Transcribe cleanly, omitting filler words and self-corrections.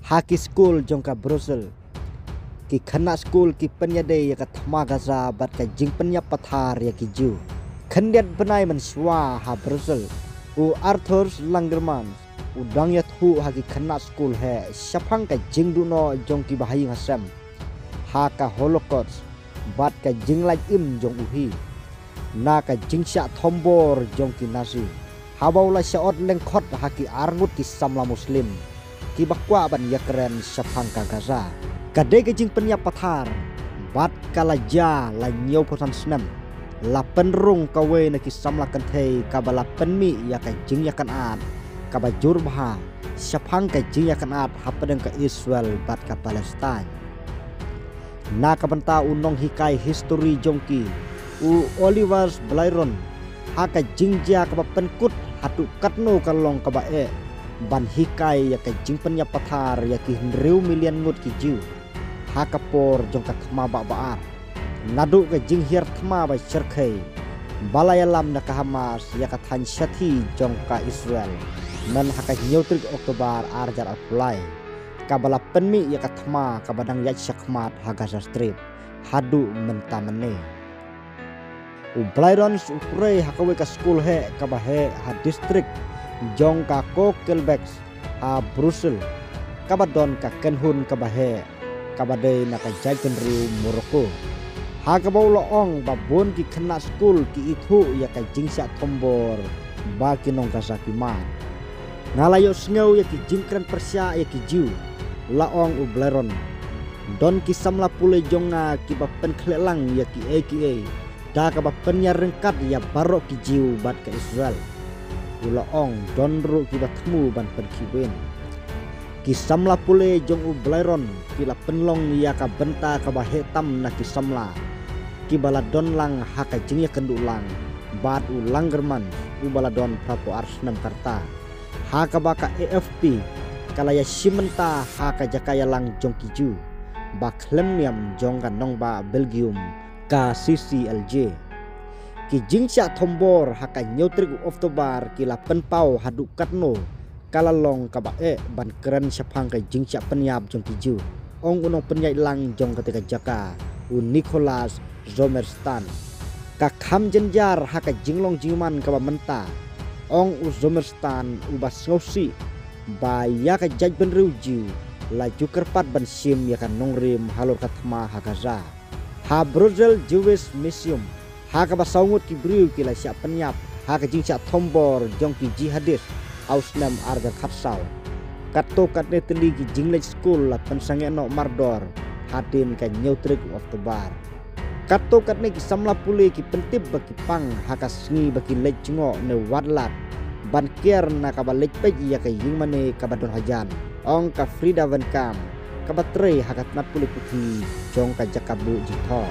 haki school jongka Brussels ki khana school ki penyade ya ka thma gaza bat ka jing penya pathar ya ki ju khandiat benai man swa ha Brussels u Arthur Langerman u dang ya thu haki khana school he shapang ka jing du no jong ki bahai hasam ha ka holocaust bat ka jing laj im jong uhi na ka jing sha thombor jong ki nasi habaula shaot lengkhot haki arngut ki samla muslim ki bakwa ban yakren shapang ka gaza kadai ke jing penya pathar bat kalaja la nyau posan snam la penrung kawe na ki samla kan thei kabala penmi ya ka jing ya kan at kabajur baha shapang ka jing ya kan at hapadeng ka Israel bat ka Palestine na kabanta unong hikai history jongki u Oliver Blairon ha ka jing ja ka penkut hatu katno kalong ka bae ban hikai ya ka jing penya pathar ya ki riu million ngut ki ju hakapor jong ka thma ba baar nadu ka jing hiar thma ba cherkhei balayalam na ka Hamas ya ka than sathi jong ka Israel man haka nyotrik Oktober arjar apulai ka bala penmi ya ka thma ka badang ya shakmat ha Gaza Strip hadu mentamane u Blairon upre hakawe ka school he ka ba he ha district jong ka Kokelbeck ha Brussels ka badon ka Kenhun ka ba he kabade na ka jaiken riu Morocco ha ka baula ong babon ki khana school ki ithu ya ka jingsa thombor ba ki nong ka sakima ngalayo sngew ya ki jingkran Persia ya ki ju la ong u Blairon don ki samla pule jonga ki ba pen khlelang ya ki aka da ka ba pen ya rengkat ya barok ki jiu bat ka Israel ula ong don ru ki ba thmu ban pen ki wen ki samla pule jong u Blairon ki la penlong ya ka benta ka ba hetam na ki samla ki baladon lang ha ka jing ya kendulang bat u Langerman u baladon prapo Arsnam Karta ha ka ba ka AFP kala ya simenta ha ka jakaya lang jong ki ju ba klemniam jong ka nong ba Belgium ka CCLJ ki jingsa thombor ha ka nyotrik Oktober ki la penpau hadu katno kalalong kabae ban keren shapang ka jingsa penyap jong kiju ong unong penyai lang jong ketika jaka u Nicholas Zomerstan ka kham jenjar ha ka jinglong jiman ka ba menta ong u Zomerstan u bas ngosi ba ya ka jaj ben riuji la jukerpat ban sim ya ka nongrim halor kathma ha Gaza ha Brussels Jewish Museum ha ka ba saungut ki briu ki la sya penyap ha ka jingsa thombor jong ki jihadis Ausnam arga khatsau katto katne teli ki jinglej school la pensange no mardor hatin ka nyotrik Oktober katto katne ki samla pule ki pentip baki pang hakas ngi baki lejngo ne wadlat ban kier na ka balej peji ya ka yingmane ka badon hajan ong ka Frida van Kam ka batre hakat na pule puti jong ka jakabu jitho